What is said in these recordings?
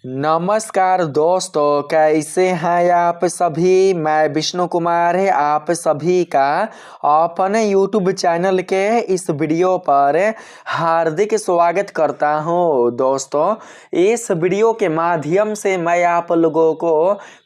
नमस्कार दोस्तों, कैसे हैं आप सभी। मैं विष्णु कुमार है आप सभी का अपने YouTube चैनल के इस वीडियो पर हार्दिक स्वागत करता हूं। दोस्तों, इस वीडियो के माध्यम से मैं आप लोगों को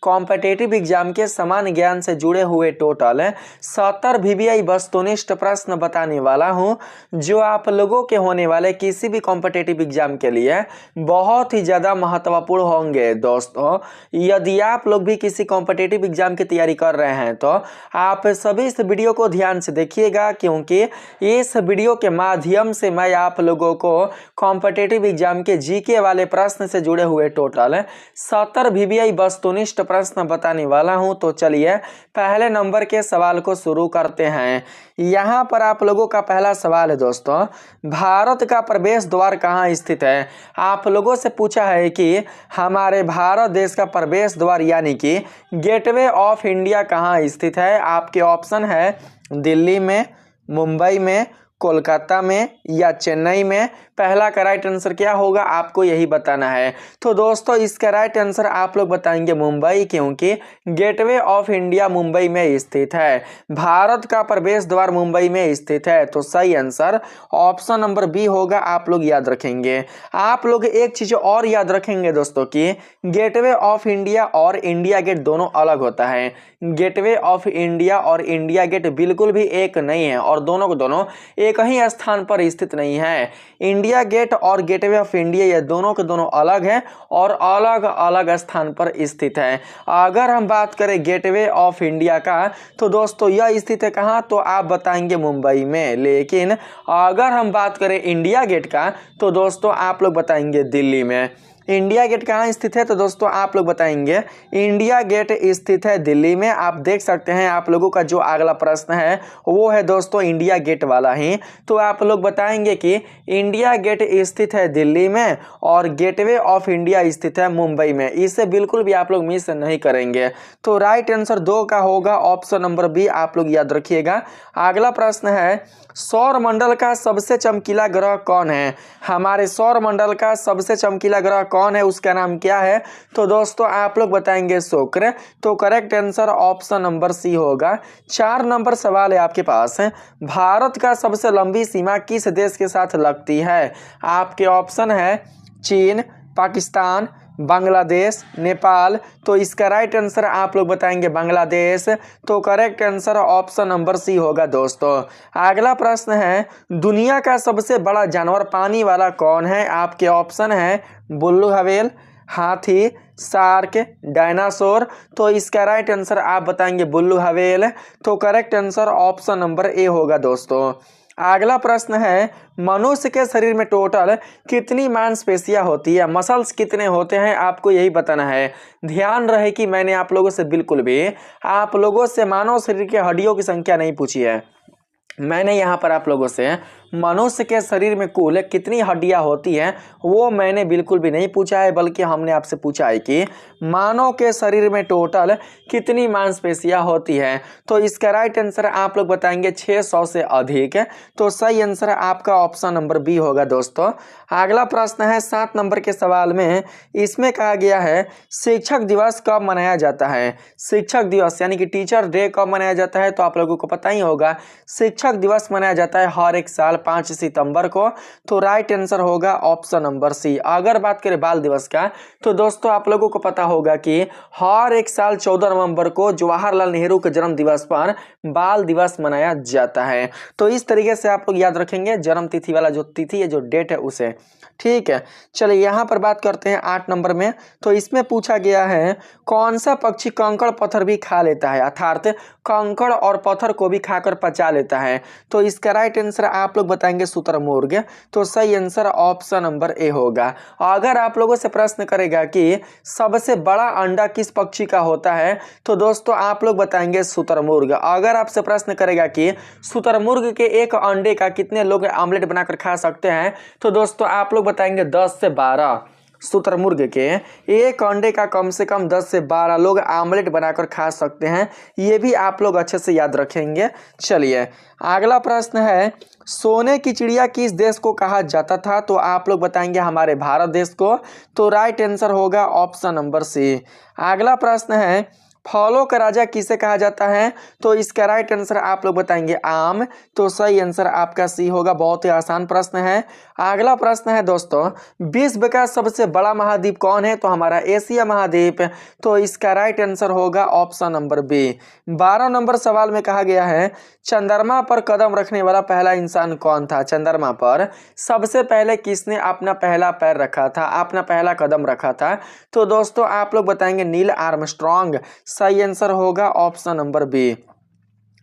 कॉम्पिटिटिव एग्जाम के समान ज्ञान से जुड़े हुए टोटल 70 VBI वस्तुनिष्ठ प्रश्न बताने वाला हूं, जो आप लोगों के होने वाले किसी भी कॉम्पिटिटिव एग्जाम के लिए बहुत ही ज़्यादा महत्वपूर्ण होंगे। दोस्तों, यदि आप लोग भी किसी कॉम्पिटिटिव एग्जाम की तैयारी कर रहे हैं तो आप सभी इस वीडियो को ध्यान से देखिएगा, क्योंकि इस वीडियो के माध्यम से मैं आप लोगों को कॉम्पिटिटिव एग्जाम के जीके वाले प्रश्न से जुड़े हुए टोटल 70 VBI वस्तुनिष्ठ प्रश्न बताने वाला हूं। तो चलिए पहले नंबर के सवाल को शुरू करते हैं। यहाँ पर आप लोगों का पहला सवाल है दोस्तों, भारत का प्रवेश द्वार कहाँ स्थित है। आप लोगों से पूछा है कि हमारे भारत देश का प्रवेश द्वार यानी कि गेटवे ऑफ इंडिया कहाँ स्थित है। आपके ऑप्शन है दिल्ली में, मुंबई में, कोलकाता में या चेन्नई में। पहला का राइट आंसर क्या होगा, आपको यही बताना है। तो दोस्तों, इसका राइट आंसर आप लोग बताएंगे मुंबई, क्योंकि गेटवे ऑफ इंडिया मुंबई में स्थित है। भारत का प्रवेश द्वार मुंबई में स्थित है। तो सही आंसर ऑप्शन नंबर बी होगा, आप लोग याद रखेंगे। आप लोग एक चीज और याद रखेंगे दोस्तों कि गेटवे ऑफ इंडिया और इंडिया गेट दोनों अलग होता है। गेटवे ऑफ इंडिया और इंडिया गेट बिल्कुल भी एक नहीं है और दोनों को दोनों एक ही स्थान पर स्थित नहीं है। इंडिया गेट और गेटवे ऑफ इंडिया ये दोनों के दोनों अलग हैं और अलग अलग स्थान पर स्थित है। अगर हम बात करें गेटवे ऑफ इंडिया का, तो दोस्तों यह स्थित है कहाँ, तो आप बताएंगे मुंबई में। लेकिन अगर हम बात करें इंडिया गेट का, तो दोस्तों आप लोग बताएंगे दिल्ली में। इंडिया गेट कहाँ स्थित है, तो दोस्तों आप लोग बताएंगे इंडिया गेट स्थित है दिल्ली में। आप देख सकते हैं आप लोगों का जो अगला प्रश्न है वो है दोस्तों इंडिया गेट वाला ही। तो आप लोग बताएंगे कि इंडिया गेट स्थित है दिल्ली में और गेटवे ऑफ इंडिया स्थित है मुंबई में। इसे बिल्कुल भी आप लोग मिस नहीं करेंगे। तो राइट आंसर 2 का होगा, ऑप्शन नंबर बी, आप लोग याद रखिएगा। अगला प्रश्न है, सौर मंडल का सबसे चमकीला ग्रह कौन है। हमारे सौर मंडल का सबसे चमकीला ग्रह कौन है, उसका नाम क्या है। तो दोस्तों आप लोग बताएंगे शुक्र। तो correct answer option number C होगा। 4 नंबर सवाल है आपके पास है, भारत का सबसे लंबी सीमा किस देश के साथ लगती है। आपके ऑप्शन है चीन, पाकिस्तान, बांग्लादेश, नेपाल। तो इसका राइट आंसर आप लोग बताएंगे बांग्लादेश। तो correct answer option number C होगा दोस्तों। अगला प्रश्न है, दुनिया का सबसे बड़ा जानवर पानी वाला कौन है। आपके ऑप्शन है बुल्लू हवेल, हाथी, शार्क, डायनासोर। तो इसका राइट आंसर आप बताएंगे बुल्लू हवेल। तो correct answer option number A होगा दोस्तों। अगला प्रश्न है, मनुष्य के शरीर में टोटल कितनी मांसपेशियां होती है, मसल्स कितने होते हैं, आपको यही बताना है। ध्यान रहे कि मैंने आप लोगों से बिल्कुल भी आप लोगों से मानव शरीर के हड्डियों की संख्या नहीं पूछी है। मैंने यहाँ पर आप लोगों से मनुष्य के शरीर में कुल कितनी हड्डियां होती हैं वो मैंने बिल्कुल भी नहीं पूछा है, बल्कि हमने आपसे पूछा है कि मानव के शरीर में टोटल कितनी मांसपेशियां होती हैं। तो इसका राइट आंसर आप लोग बताएंगे 600 से अधिक। तो सही आंसर आपका ऑप्शन नंबर बी होगा दोस्तों। अगला प्रश्न है 7 नंबर के सवाल में, इसमें कहा गया है शिक्षक दिवस कब मनाया जाता है। शिक्षक दिवस यानी कि टीचर डे कब मनाया जाता है, तो आप लोगों को पता ही होगा शिक्षक दिवस मनाया जाता है हर एक साल 5 सितंबर को। तो राइट आंसर होगा ऑप्शन नंबर सी। अगर बात करें बाल दिवस का, तो दोस्तों आप लोगों को पता होगा कि हर एक साल 14 नवंबर को जवाहरलाल नेहरू के जन्म दिवस पर बाल दिवस मनाया जाता है। तो इस तरीके से आप लोग याद रखेंगे जन्म तिथि वाला जो तिथि है, जो डेट है उसे। ठीक है, चलिए यहाँ पर बात करते हैं 8 नंबर में। तो इसमें पूछा गया है कौन सा पक्षी कंकड़ पत्थर भी खा लेता है, अर्थात कंकड़ और पत्थर को भी खाकर पचा लेता है। तो इसका राइट आंसर आप लोग बताएंगे शुतुरमुर्ग। तो सही आंसर ऑप्शन नंबर ए होगा। अगर आप लोगों से प्रश्न करेगा कि सबसे बड़ा अंडा किस पक्षी का होता है, तो दोस्तों आप लोग बताएंगे शुतुरमुर्ग। अगर आपसे प्रश्न करेगा कि शुतुरमुर्ग के एक अंडे का कितने लोग आमलेट बनाकर खा सकते हैं, तो दोस्तों आप लोग बताएंगे 10 से 12। शुतुरमुर्ग के एक अंडे का कम से कम 10 से 12 लोग आमलेट बनाकर खा सकते हैं। ये भी आप लोग अच्छे से याद रखेंगे। चलिए अगला प्रश्न है, सोने की चिड़िया किस देश को कहा जाता था? तो आप लोग बताएंगे हमारे भारत देश को। तो राइट आंसर होगा ऑप्शन नंबर सी। अगला प्रश्न है, फलों का राजा किसे कहा जाता है? तो इसका राइट आंसर आप लोग बताएंगे आम। तो सही आंसर आपका सी होगा। बहुत ही आसान प्रश्न है। अगला प्रश्न है दोस्तों, विश्व का सबसे बड़ा महाद्वीप कौन है? तो हमारा एशिया महाद्वीप। तो इसका राइट आंसर होगा ऑप्शन नंबर बी। 12 नंबर सवाल में कहा गया है, चंद्रमा पर कदम रखने वाला पहला इंसान कौन था? चंद्रमा पर सबसे पहले किसने अपना पहला पैर रखा था, अपना पहला कदम रखा था? तो दोस्तों आप लोग बताएंगे नील आर्मस्ट्रॉन्ग। सही आंसर होगा ऑप्शन नंबर बी।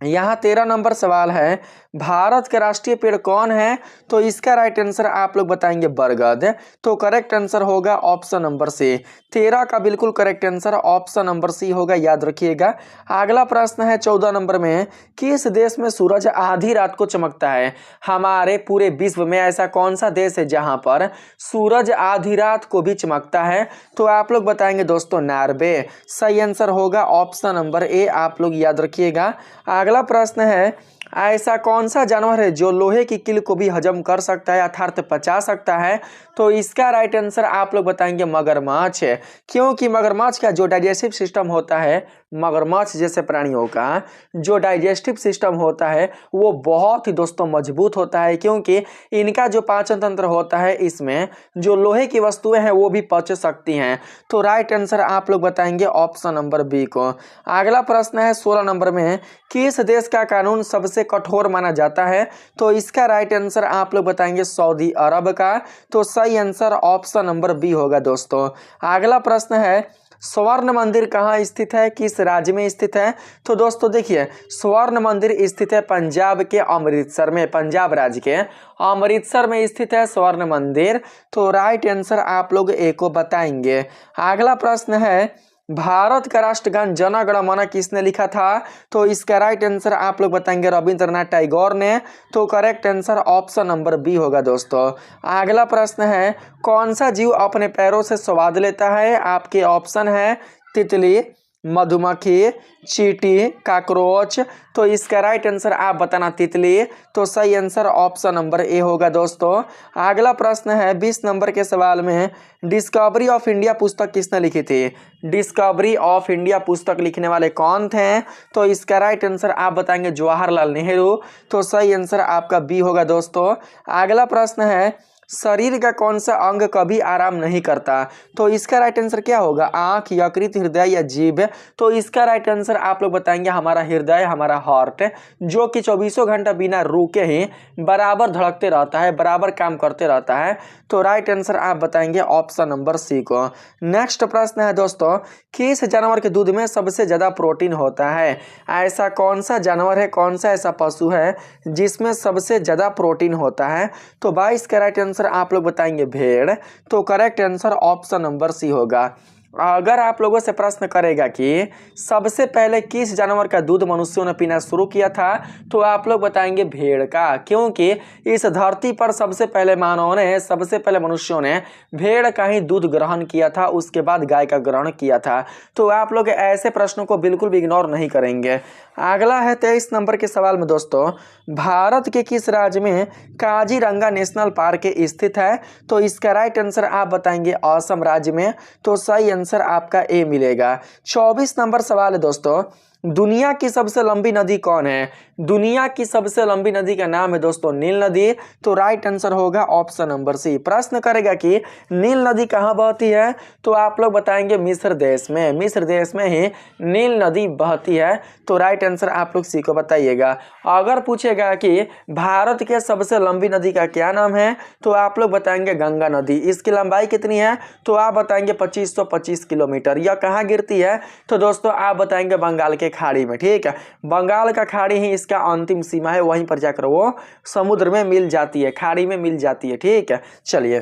यहाँ 13 नंबर सवाल है, भारत का राष्ट्रीय पेड़ कौन है? तो इसका राइट आंसर आप लोग बताएंगे बरगद। तो करेक्ट आंसर होगा ऑप्शन नंबर सी। 13 का बिल्कुल correct answer option number C होगा, याद रखिएगा। अगला प्रश्न है 14 नंबर में, किस देश में सूरज आधी रात को चमकता है? हमारे पूरे विश्व में ऐसा कौन सा देश है जहां पर सूरज आधी रात को भी चमकता है? तो आप लोग बताएंगे दोस्तों नॉर्वे। सही आंसर होगा ऑप्शन नंबर ए, आप लोग याद रखिएगा। अगला प्रश्न है, ऐसा कौन सा जानवर है जो लोहे की कील को भी हजम कर सकता है अर्थात पचा सकता है? तो इसका राइट आंसर आप लोग बताएंगे मगरमच्छ। क्योंकि मगरमच्छ का जो डाइजेस्टिव सिस्टम होता है, मगरमच्छ जैसे प्राणियों का जो डाइजेस्टिव सिस्टम होता है वो बहुत ही दोस्तों मजबूत होता है, क्योंकि इनका जो पाचन तंत्र होता है इसमें जो लोहे की वस्तुएं हैं वो भी पच सकती हैं। तो राइट आंसर आप लोग बताएंगे ऑप्शन नंबर बी को। अगला प्रश्न है 16 नंबर में, किस देश का कानून सबसे कठोर माना जाता है? तो इसका राइट आंसर आप लोग बताएंगे सऊदी अरब का। तो सही आंसर ऑप्शन नंबर बी होगा दोस्तों। अगला प्रश्न है, स्वर्ण मंदिर कहाँ स्थित है, किस राज्य में स्थित है? तो दोस्तों देखिए स्वर्ण मंदिर स्थित है पंजाब के अमृतसर में, पंजाब राज्य के अमृतसर में स्थित है स्वर्ण मंदिर। तो राइट आंसर आप लोग ए को बताएंगे। अगला प्रश्न है, भारत का राष्ट्रगान जन गण मन किसने लिखा था? तो इसका राइट आंसर आप लोग बताएंगे रविंद्रनाथ टैगोर ने। तो correct answer option number B होगा दोस्तों। अगला प्रश्न है, कौन सा जीव अपने पैरों से स्वाद लेता है? आपके ऑप्शन है तितली, मधुमक्खी, चींटी, काकरोच। तो इसका राइट आंसर आप बताना तितली। तो सही आंसर ऑप्शन नंबर ए होगा दोस्तों। अगला प्रश्न है 20 नंबर के सवाल में, डिस्कवरी ऑफ इंडिया पुस्तक किसने लिखी थी? डिस्कवरी ऑफ इंडिया पुस्तक लिखने वाले कौन थे? तो इसका राइट आंसर आप बताएंगे जवाहरलाल नेहरू। तो सही आंसर आपका बी होगा दोस्तों। अगला प्रश्न है, शरीर का कौन सा अंग कभी आराम नहीं करता? तो इसका राइट आंसर क्या होगा? आंख, यकृत, हृदय या जीभ? तो इसका राइट आंसर आप लोग बताएंगे हमारा हृदय, हमारा हार्ट, जो कि 24 घंटा बिना रुके ही बराबर धड़कते रहता है, बराबर काम करते रहता है। तो राइट आंसर आप बताएंगे ऑप्शन नंबर सी को। नेक्स्ट प्रश्न है दोस्तों, किस जानवर के दूध में सबसे ज्यादा प्रोटीन होता है? ऐसा कौन सा जानवर है, कौन सा ऐसा पशु है जिसमें सबसे ज्यादा प्रोटीन होता है? तो 22 का राइट आंसर आप लोग बताएंगे भेड़। तो correct answer option number C होगा। अगर आप लोगों से प्रश्न करेगा कि सबसे पहले किस जानवर का दूध मनुष्यों ने पीना शुरू किया था? तो आप लोग बताएंगे भेड़ का, क्योंकि इस धरती पर सबसे पहले मानव ने, सबसे पहले मनुष्यों ने भेड़ का ही दूध ग्रहण किया था, उसके बाद गाय का ग्रहण किया था। तो आप लोग ऐसे प्रश्नों को बिल्कुल भी इग्नोर नहीं करेंगे। अगला है 23 नंबर के सवाल में दोस्तों, भारत के किस राज्य में काजीरंगा नेशनल पार्क स्थित है? तो इसका राइट आंसर आप बताएंगे असम राज्य में। तो सही आंसर आपका ए मिलेगा। 24 नंबर सवाल है दोस्तों, दुनिया की सबसे लंबी नदी कौन है? दुनिया की सबसे लंबी नदी का नाम है दोस्तों नील नदी। तो राइट आंसर होगा ऑप्शन नंबर सी। प्रश्न करेगा कि नील नदी कहाँ बहती है? तो आप लोग बताएंगे मिस्र देश में, मिस्र देश में ही नील नदी बहती है। तो राइट आंसर आप लोग सी को बताइएगा। अगर पूछेगा कि भारत के सबसे लंबी नदी का क्या नाम है? तो आप लोग बताएंगे गंगा नदी। इसकी लंबाई कितनी है? तो आप बताएंगे 2525 किलोमीटर। यह कहाँ गिरती है? तो दोस्तों आप बताएंगे बंगाल के खाड़ी में। ठीक है, बंगाल का खाड़ी ही इसका अंतिम सीमा है, वहीं पर जाकर वो समुद्र में मिल जाती है, खाड़ी में मिल जाती है। ठीक है, चलिए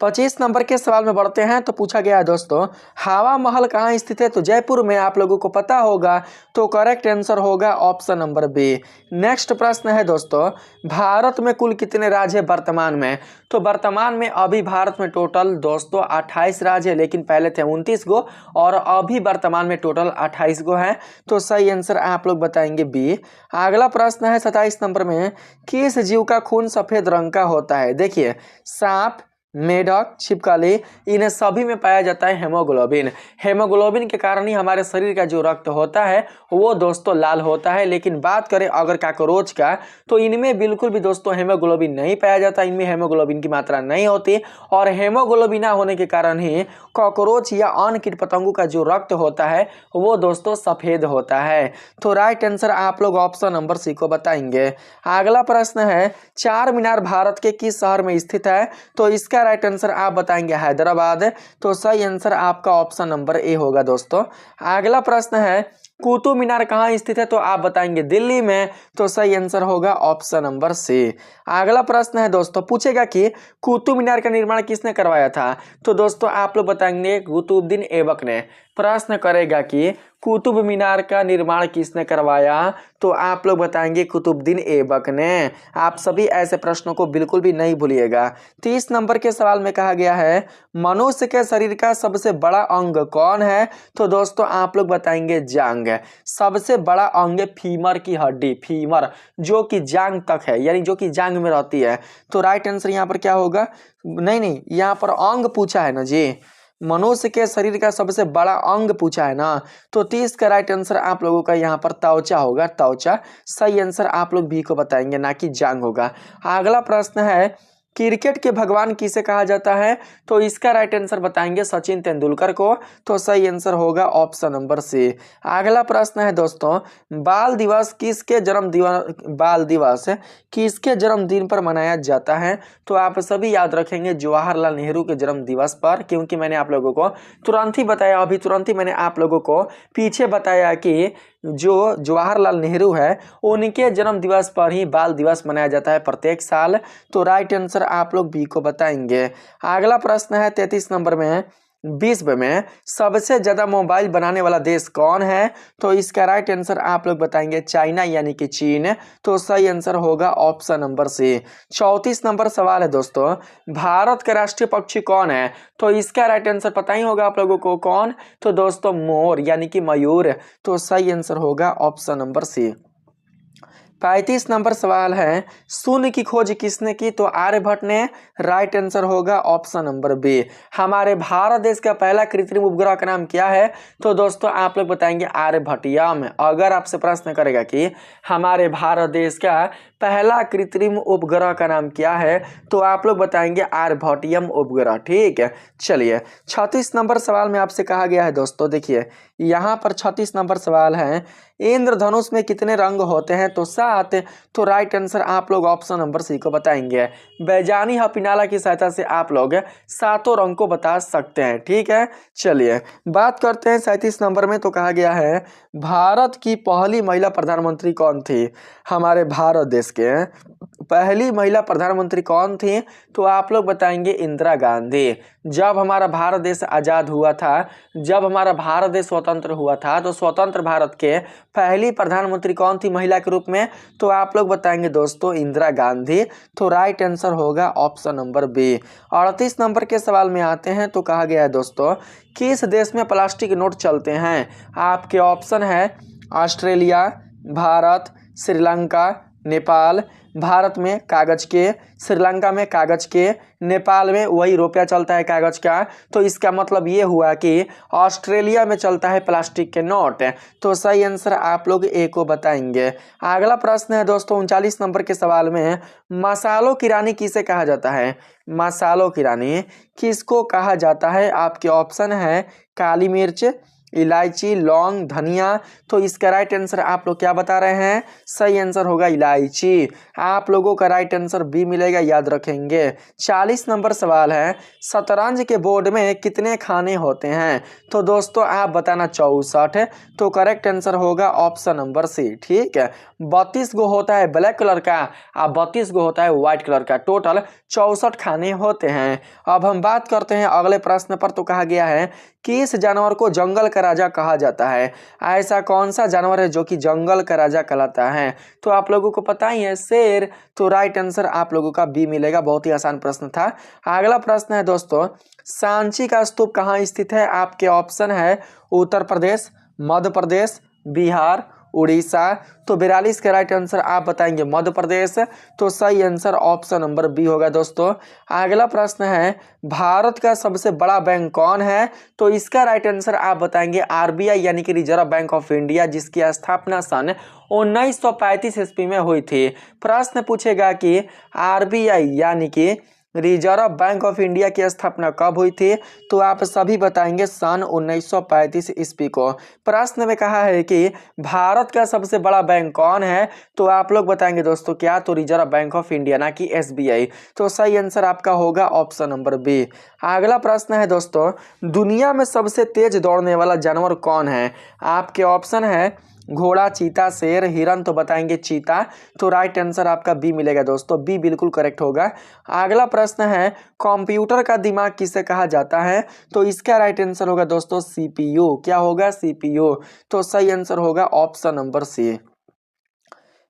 25 नंबर के सवाल में बढ़ते हैं तो पूछा गया है दोस्तों, हवा महल कहाँ स्थित है? तो जयपुर में, आप लोगों को पता होगा। तो करेक्ट आंसर होगा ऑप्शन नंबर बी। नेक्स्ट प्रश्न है दोस्तों, भारत में कुल कितने राज्य है वर्तमान में? तो वर्तमान में अभी भारत में टोटल दोस्तों 28 राज्य है, लेकिन पहले थे 29 गो और अभी वर्तमान में टोटल 28 गो है। तो सही आंसर आप लोग बताएंगे बी। अगला प्रश्न है 27 नंबर में, किस जीव का खून सफेद रंग का होता है? देखिए, सांप, मेढक, छिपकली, इन सभी में पाया जाता है हेमोग्लोबिन। हेमोग्लोबिन के कारण ही हमारे शरीर का जो रक्त होता है वो दोस्तों लाल होता है। लेकिन बात करें अगर कॉकरोच का, तो इनमें बिल्कुल भी दोस्तों हेमोग्लोबिन नहीं पाया जाता, इनमें हेमोग्लोबिन की मात्रा नहीं होती और हेमोग्लोबिन ना होने के कारण ही कॉकरोच या अन्य कीट पतंगों का जो रक्त होता है वो दोस्तों सफेद होता है। तो राइट आंसर आप लोग ऑप्शन नंबर सी को बताएंगे। अगला प्रश्न है, चार मीनार भारत के किस शहर में स्थित है? तो इसका राइट आंसर आप बताएंगे हैदराबाद। तो सही आंसर आपका ऑप्शन नंबर ए होगा दोस्तों। अगला प्रश्न है, कुतुब मीनार कहाँ स्थित है? तो आप बताएंगे दिल्ली में। तो सही आंसर होगा ऑप्शन नंबर सी। अगला प्रश्न है दोस्तों, पूछेगा कि कुतुब मीनार का निर्माण किसने करवाया था? तो दोस्तों आप लोग बताएंगे कुतुबुद्दीन ऐबक ने। प्रश्न करेगा कि कुतुब मीनार का निर्माण किसने करवाया? तो आप लोग बताएंगे कुतुबुद्दीन ऐबक ने। आप सभी ऐसे प्रश्नों को बिल्कुल भी नहीं भूलिएगा। 30 नंबर के सवाल में कहा गया है, मनुष्य के शरीर का सबसे बड़ा अंग कौन है? तो दोस्तों आप लोग बताएंगे जांग। सबसे बड़ा अंग फीमर की हड्डी, फीमर जो कि जांग तक है, यानी जो कि जांग में रहती है। तो राइट आंसर यहाँ पर क्या होगा? नहीं, यहाँ पर अंग पूछा है ना जी, मनुष्य के शरीर का सबसे बड़ा अंग पूछा है ना। तो 30 का राइट आंसर आप लोगों का यहाँ पर त्वचा होगा, त्वचा। सही आंसर आप लोग भी को बताएंगे, ना कि जांग होगा। अगला प्रश्न है, क्रिकेट के भगवान किसे कहा जाता है? तो इसका राइट आंसर बताएंगे सचिन तेंदुलकर को। तो सही आंसर होगा ऑप्शन नंबर सी। अगला प्रश्न है दोस्तों, बाल दिवस किसके जन्मदिन पर मनाया जाता है? तो आप सभी याद रखेंगे जवाहरलाल नेहरू के जन्म दिवस पर, क्योंकि मैंने आप लोगों को तुरंत ही बताया, अभी तुरंत ही मैंने आप लोगों को पीछे बताया कि जो जवाहरलाल नेहरू है उनके जन्म दिवस पर ही बाल दिवस मनाया जाता है प्रत्येक साल। तो राइट आंसर आप लोग बी को बताएंगे। अगला प्रश्न है 33 नंबर में, विश्व में सबसे ज्यादा मोबाइल बनाने वाला देश कौन है? तो इसका राइट आंसर आप लोग बताएंगे चाइना, यानी कि चीन। तो सही आंसर होगा ऑप्शन नंबर सी। 34 नंबर सवाल है दोस्तों, भारत का राष्ट्रीय पक्षी कौन है? तो इसका राइट आंसर पता ही होगा आप लोगों को कौन। तो दोस्तों मोर, यानी कि मयूर। तो सही आंसर होगा ऑप्शन नंबर सी। 35 नंबर सवाल है, शून्य की खोज किसने की? तो आर्यभट्ट ने। राइट आंसर होगा ऑप्शन नंबर बी। हमारे भारत देश का पहला कृत्रिम उपग्रह का नाम क्या है? तो दोस्तों आप लोग बताएंगे आर्यभट्टियम। अगर आपसे प्रश्न करेगा कि हमारे भारत देश का पहला कृत्रिम उपग्रह का नाम क्या है, तो आप लोग बताएंगे आर्यभट्टियम उपग्रह। ठीक है, चलिए 36 नंबर सवाल में आपसे कहा गया है दोस्तों, देखिए यहाँ पर 36 नंबर सवाल है, इंद्रधनुष में कितने रंग होते हैं? तो 7। तो राइट आंसर आप लोग ऑप्शन नंबर सी को बताएंगे। बैजानी हपिनाला की सहायता से आप लोग 7 रंग को बता सकते हैं। ठीक है, चलिए बात करते हैं 37 नंबर में। तो कहा गया है, भारत की पहली महिला प्रधानमंत्री कौन थी? हमारे भारत देश के पहली महिला प्रधानमंत्री कौन थी? तो आप लोग बताएंगे इंदिरा गांधी। जब हमारा भारत देश आजाद हुआ था, जब हमारा भारत देश स्वतंत्र हुआ था, तो स्वतंत्र भारत के पहली प्रधानमंत्री कौन थी महिला के रूप में? तो आप लोग बताएंगे दोस्तों इंदिरा गांधी। तो राइट आंसर होगा ऑप्शन नंबर बी। 38 नंबर के सवाल में आते हैं। तो कहा गया है दोस्तों, किस देश में प्लास्टिक नोट चलते हैं? आपके ऑप्शन है ऑस्ट्रेलिया, भारत, श्रीलंका, नेपाल। भारत में कागज के, श्रीलंका में कागज के, नेपाल में वही रुपया चलता है कागज का। तो इसका मतलब ये हुआ कि ऑस्ट्रेलिया में चलता है प्लास्टिक के नोट। तो सही आंसर आप लोग ए को बताएंगे। अगला प्रश्न है दोस्तों 39 नंबर के सवाल में, मसालों की रानी किसे कहा जाता है? मसालों की रानी किसको कहा जाता है? आपके ऑप्शन है काली मिर्च, इलायची, लौंग, धनिया। तो इसका राइट आंसर आप लोग क्या बता रहे हैं? सही आंसर होगा इलायची। आप लोगों का राइट आंसर बी मिलेगा, याद रखेंगे। 40 नंबर सवाल है, शतरंज के बोर्ड में कितने खाने होते हैं? तो दोस्तों आप बताना 64। तो करेक्ट आंसर होगा ऑप्शन नंबर सी। ठीक है, 32 गो होता है ब्लैक कलर का और 32 गो होता है व्हाइट कलर का। टोटल 64 खाने होते हैं। अब हम बात करते हैं अगले प्रश्न पर। तो कहा गया है किस जानवर को जंगल का राजा कहा जाता है? ऐसा कौन सा जानवर है जो कि जंगल का राजा कहलाता है? तो आप लोगों को पता ही है, शेर। तो राइट आंसर आप लोगों का बी मिलेगा। बहुत ही आसान प्रश्न था। अगला प्रश्न है दोस्तों, सांची का स्तूप कहाँ स्थित है? आपके ऑप्शन है उत्तर प्रदेश, मध्य प्रदेश, बिहार, उड़ीसा। तो 42 का राइट आंसर आप बताएंगे मध्य प्रदेश। तो सही आंसर ऑप्शन नंबर बी होगा दोस्तों। अगला प्रश्न है, भारत का सबसे बड़ा बैंक कौन है? तो इसका राइट आंसर आप बताएंगे आरबीआई यानी कि रिजर्व बैंक ऑफ इंडिया, जिसकी स्थापना सन 1935 ईस्वी में हुई थी। प्रश्न पूछेगा कि आरबीआई यानी कि रिजर्व बैंक ऑफ इंडिया की स्थापना कब हुई थी? तो आप सभी बताएंगे सन 1935 ईस्वी को। प्रश्न में कहा है कि भारत का सबसे बड़ा बैंक कौन है? तो आप लोग बताएंगे दोस्तों क्या? तो रिजर्व बैंक ऑफ इंडिया ना कि एसबीआई। तो सही आंसर आपका होगा ऑप्शन नंबर बी। अगला प्रश्न है दोस्तों, दुनिया में सबसे तेज दौड़ने वाला जानवर कौन है? आपके ऑप्शन है घोड़ा, चीता, शेर, हिरन। तो बताएंगे चीता। तो राइट आंसर आपका बी मिलेगा दोस्तों, बी बिल्कुल करेक्ट होगा। अगला प्रश्न है, कंप्यूटर का दिमाग किसे कहा जाता है? तो इसका राइट आंसर होगा दोस्तों सीपीयू। क्या होगा? सीपीयू। तो सही आंसर होगा ऑप्शन नंबर सी।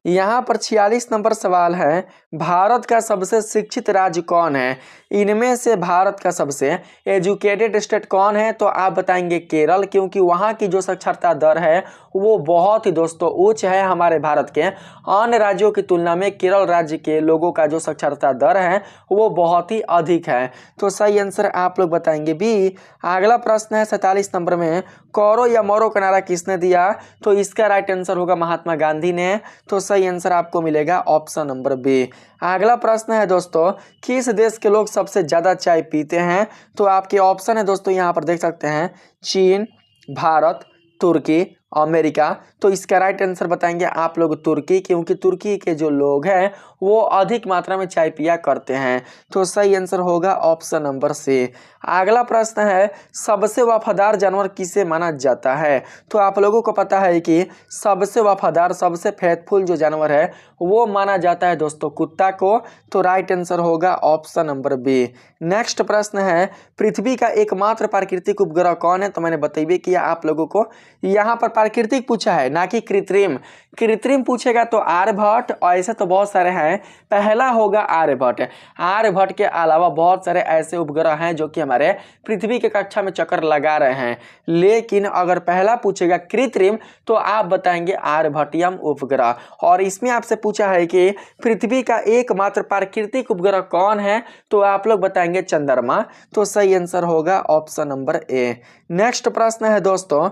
यहाँ पर 46 नंबर सवाल है, भारत का सबसे शिक्षित राज्य कौन है? इनमें से भारत का सबसे एजुकेटेड स्टेट कौन है? तो आप बताएंगे केरल, क्योंकि वहाँ की जो साक्षरता दर है वो बहुत ही दोस्तों उच्च है। हमारे भारत के अन्य राज्यों की तुलना में केरल राज्य के लोगों का जो साक्षरता दर है वो बहुत ही अधिक है। तो सही आंसर आप लोग बताएंगे बी। अगला प्रश्न है 47 नंबर में, करो या मरो का नारा किसने दिया? तो इसका राइट आंसर होगा महात्मा गांधी ने। तो सही आंसर आपको मिलेगा ऑप्शन नंबर बी। अगला प्रश्न है दोस्तों, किस देश के लोग सबसे ज्यादा चाय पीते हैं? तो आपके ऑप्शन है दोस्तों यहाँ पर देख सकते हैं, चीन, भारत, तुर्की, अमेरिका। तो इसका राइट आंसर बताएंगे आप लोग तुर्की, क्योंकि तुर्की के जो लोग हैं वो अधिक मात्रा में चाय पिया करते हैं। तो सही आंसर होगा ऑप्शन नंबर सी। अगला प्रश्न है, सबसे वफादार जानवर किसे माना जाता है? तो आप लोगों को पता है कि सबसे वफादार, सबसे फेथफुल जो जानवर है वो माना जाता है दोस्तों कुत्ता को। तो राइट आंसर होगा ऑप्शन नंबर बी। नेक्स्ट प्रश्न है, पृथ्वी का एकमात्र प्राकृतिक उपग्रह कौन है? तो मैंने बताइए किया आप लोगों को, यहाँ पर प्राकृतिक पूछा है ना कि कृत्रिम। कृत्रिम पूछेगा तो आर्यभट्ट, ऐसे तो बहुत सारे हैं, पहला होगा आर्यभट्ट। आर्यभट्ट के अलावा बहुत सारे ऐसे उपग्रह हैं जो कि हमारे पृथ्वी के कक्षा में चक्कर लगा रहे हैं, लेकिन अगर पहला पूछेगा कृत्रिम तो आप बताएंगे आर्यभट्टियम उपग्रह। और इसमें आपसे पूछा है कि पृथ्वी का एकमात्र प्राकृतिक उपग्रह कौन है? तो आप लोग बताएंगे चंद्रमा। तो सही आंसर होगा ऑप्शन नंबर ए। नेक्स्ट प्रश्न है दोस्तों,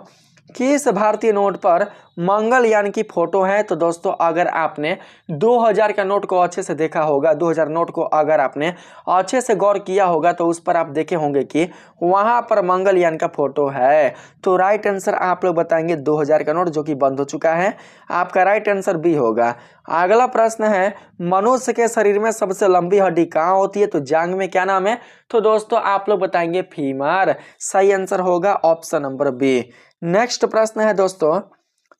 किस भारतीय नोट पर मंगलयान की फोटो है? तो दोस्तों अगर आपने 2000 का नोट को अच्छे से देखा होगा, 2000 नोट को अगर आपने अच्छे से गौर किया होगा तो उस पर आप देखे होंगे कि वहां पर मंगलयान का फोटो है। तो राइट आंसर आप लोग बताएंगे 2000 का नोट जो कि बंद हो चुका है। आपका राइट आंसर बी होगा। अगला प्रश्न है, मनुष्य के शरीर में सबसे लंबी हड्डी कहाँ होती है? तो जांघ में। क्या नाम है? तो दोस्तों आप लोग बताएंगे फीमर। सही आंसर होगा ऑप्शन नंबर बी। नेक्स्ट प्रश्न है दोस्तों,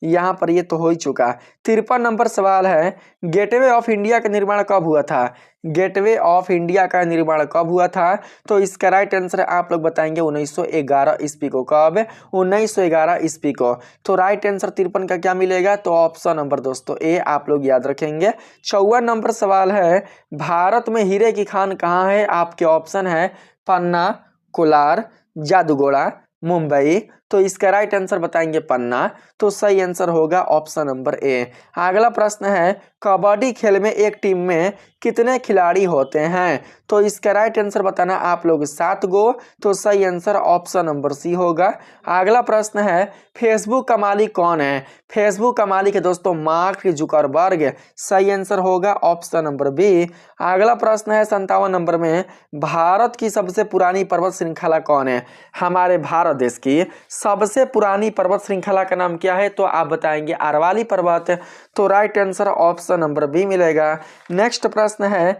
यहाँ पर ये तो हो ही चुका। 53 नंबर सवाल है, गेटवे ऑफ इंडिया का निर्माण कब हुआ था? गेटवे ऑफ इंडिया का निर्माण कब हुआ था? तो इसका राइट आंसर आप लोग बताएंगे 1911 ईस्वी को। कब? 1911 ईस्वी को। तो राइट आंसर 53 का क्या मिलेगा? तो ऑप्शन नंबर दोस्तों ए आप लोग याद रखेंगे। 54 नंबर सवाल है, भारत में हीरे की खान कहाँ है? आपके ऑप्शन है पन्ना, कोलार, जादूगोड़ा, मुंबई। तो इसका राइट आंसर बताएंगे पन्ना। तो सही आंसर होगा ऑप्शन नंबर ए। अगला प्रश्न है, कबड्डी खेल में एक टीम में कितने खिलाड़ी होते हैं? तो इसका राइट आंसर बताना आप लोग 7 गो। तो सही आंसर ऑप्शन नंबर सी होगा। अगला प्रश्न है, फेसबुक का मालिक कौन है? फेसबुक का मालिक है दोस्तों मार्क जुकरबर्ग। सही आंसर होगा ऑप्शन नंबर बी। अगला प्रश्न है 57 नंबर में, भारत की सबसे पुरानी पर्वत श्रृंखला कौन है? हमारे भारत देश की सबसे पुरानी पर्वत श्रृंखला का नाम क्या है? तो आप बताएंगे अरवाली पर्वत। तो right answer option number B मिलेगा। नेक्स्ट प्रश्न है,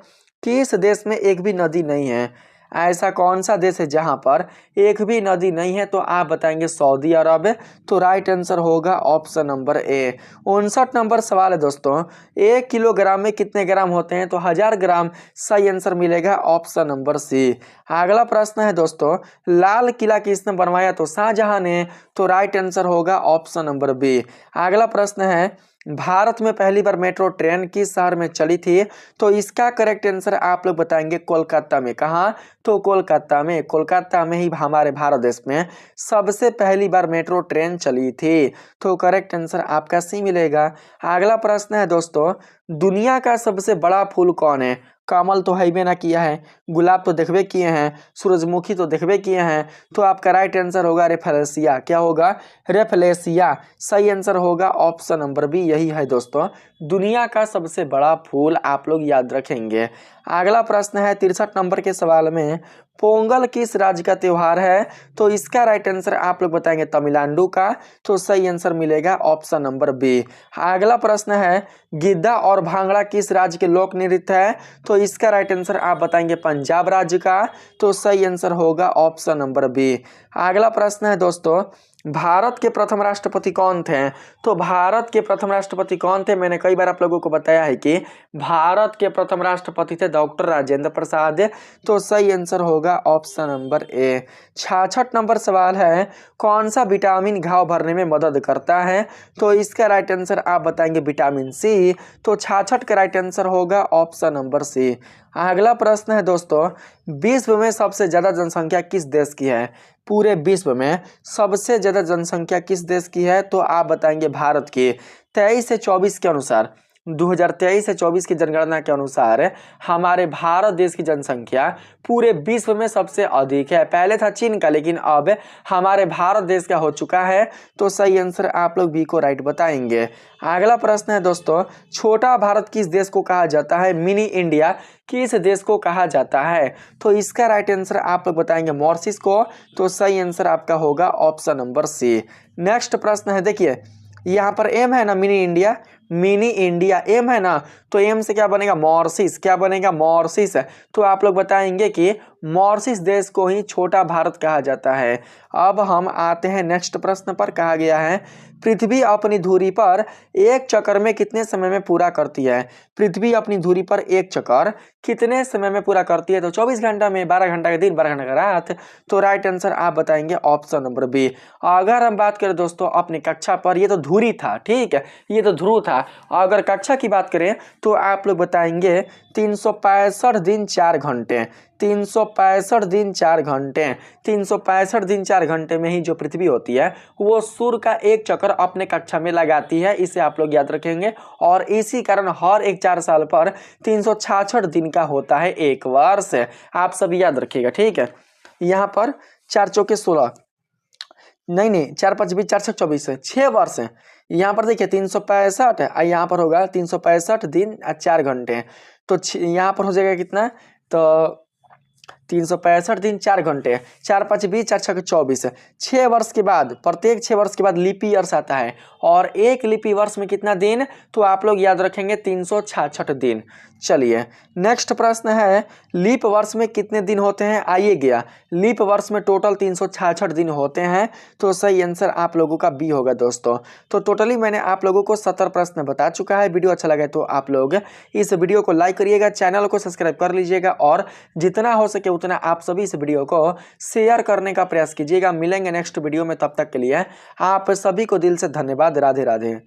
किस देश में एक भी नदी नहीं है? ऐसा कौन सा देश है जहां पर एक भी नदी नहीं है? तो आप बताएंगे सऊदी अरब। तो राइट आंसर होगा ऑप्शन नंबर ए। 59 नंबर सवाल है दोस्तों, 1 किलोग्राम में कितने ग्राम होते हैं? तो 1000 ग्राम। सही आंसर मिलेगा ऑप्शन नंबर सी। अगला प्रश्न है दोस्तों, लाल किला किसने बनवाया? तो शाहजहां ने। तो राइट आंसर होगा ऑप्शन नंबर बी। अगला प्रश्न है, भारत में पहली बार मेट्रो ट्रेन किस शहर में चली थी? तो इसका करेक्ट आंसर आप लोग बताएंगे कोलकाता में। कहाँ? तो कोलकाता में। कोलकाता में ही हमारे भारत देश में सबसे पहली बार मेट्रो ट्रेन चली थी। तो करेक्ट आंसर आपका सी मिलेगा। अगला प्रश्न है दोस्तों, दुनिया का सबसे बड़ा फूल कौन है? कमल तो है ना किया है, गुलाब तो देखबे किए हैं, सूरजमुखी तो देखबे किए हैं। तो आपका राइट आंसर होगा रेफलेसिया। क्या होगा? रेफलेसिया। सही आंसर होगा ऑप्शन नंबर बी, यही है दोस्तों दुनिया का सबसे बड़ा फूल। आप लोग याद रखेंगे। अगला प्रश्न है 63 नंबर के सवाल में, पोंगल किस राज्य का त्योहार है? तो इसका राइट आंसर आप लोग बताएंगे तमिलनाडु का। तो सही आंसर मिलेगा ऑप्शन नंबर बी। अगला प्रश्न है, गिद्धा और भांगड़ा किस राज्य के लोक नृत्य है? तो इसका राइट आंसर आप बताएंगे पंजाब राज्य का। तो सही आंसर होगा ऑप्शन नंबर बी। अगला प्रश्न है दोस्तों, भारत के प्रथम राष्ट्रपति कौन थे? तो भारत के प्रथम राष्ट्रपति कौन थे? मैंने कई बार आप लोगों को बताया है कि भारत के प्रथम राष्ट्रपति थे डॉक्टर राजेंद्र प्रसाद। तो सही आंसर होगा ऑप्शन नंबर ए। 66 नंबर सवाल है, कौन सा विटामिन घाव भरने में मदद करता है? तो इसका राइट आंसर आप बताएंगे विटामिन सी। तो 66 का राइट आंसर होगा ऑप्शन नंबर सी। अगला प्रश्न है दोस्तों, विश्व में सबसे ज्यादा जनसंख्या किस देश की है? पूरे विश्व में सबसे ज्यादा जनसंख्या किस देश की है? तो आप बताएंगे भारत की। 23 से 24 के अनुसार 2023 से 24 की जनगणना के अनुसार हमारे भारत देश की जनसंख्या पूरे विश्व में सबसे अधिक है। पहले था चीन का, लेकिन अब हमारे भारत देश का हो चुका है। तो सही आंसर आप लोग बी को राइट बताएंगे। अगला प्रश्न है दोस्तों, छोटा भारत किस देश को कहा जाता है? मिनी इंडिया किस देश को कहा जाता है? तो इसका राइट आंसर आप लोग बताएंगे मॉरिशस को। तो सही आंसर आपका होगा ऑप्शन नंबर सी। नेक्स्ट प्रश्न है, देखिए यहाँ पर एम है ना, mini India, mini India aim है ना, तो एम से क्या बनेगा? मॉरिशस। क्या बनेगा? मॉरिशस। तो आप लोग बताएंगे कि मॉरिशस देश को ही छोटा भारत कहा जाता है। अब हम आते हैं नेक्स्ट प्रश्न पर। कहा गया है, पृथ्वी अपनी धुरी पर एक चक्कर में कितने समय में पूरा करती है? पृथ्वी अपनी धुरी पर एक चक्कर कितने समय में पूरा करती है? तो 24 घंटा में, 12 घंटा का दिन, 12 घंटा का रात। तो राइट आंसर आप बताएंगे ऑप्शन नंबर बी। अगर हम बात करें दोस्तों अपनी कक्षा पर, ये तो धुरी था, ठीक है, ये तो ध्रुव था। अगर कक्षा की बात करें तो आप लोग बताएंगे 365 दिन 4 घंटे। 365 दिन 4 घंटे। 365 दिन 4 घंटे में ही जो पृथ्वी होती है वो सूर्य का एक चक्कर अपने कक्षा में लगाती है। इसे आप लोग याद रखेंगे। और इसी कारण हर एक 4 साल पर 366 दिन का होता है एक वर्ष। आप सभी याद रखिएगा, ठीक है। यहाँ पर 4 चौके 16, नहीं 4 5 20 4 24 है, 6 वर्ष है। यहाँ पर देखिए 365 है, यहाँ पर होगा 365 दिन 4 घंटे। तो यहाँ पर हो जाएगा कितना? तो 365 दिन 4 घंटे, 4 5 20 4 6 24। 6 वर्ष के बाद, प्रत्येक 6 वर्ष के बाद लीप ईयर्स आता है। और एक लीप वर्ष में कितना दिन? तो आप लोग याद रखेंगे 366 दिन। चलिए नेक्स्ट प्रश्न है, लीप वर्ष में कितने दिन होते हैं? आइए गया, लीप वर्ष में टोटल 366 दिन होते हैं। तो सही आंसर आप लोगों का बी होगा दोस्तों। तो टोटली मैंने आप लोगों को 70 प्रश्न बता चुका है। वीडियो अच्छा लगे तो आप लोग इस वीडियो को लाइक करिएगा, चैनल को सब्सक्राइब कर लीजिएगा और जितना हो सके उतना आप सभी इस वीडियो को शेयर करने का प्रयास कीजिएगा। मिलेंगे नेक्स्ट वीडियो में, तब तक के लिए आप सभी को दिल से धन्यवाद। राधे राधे।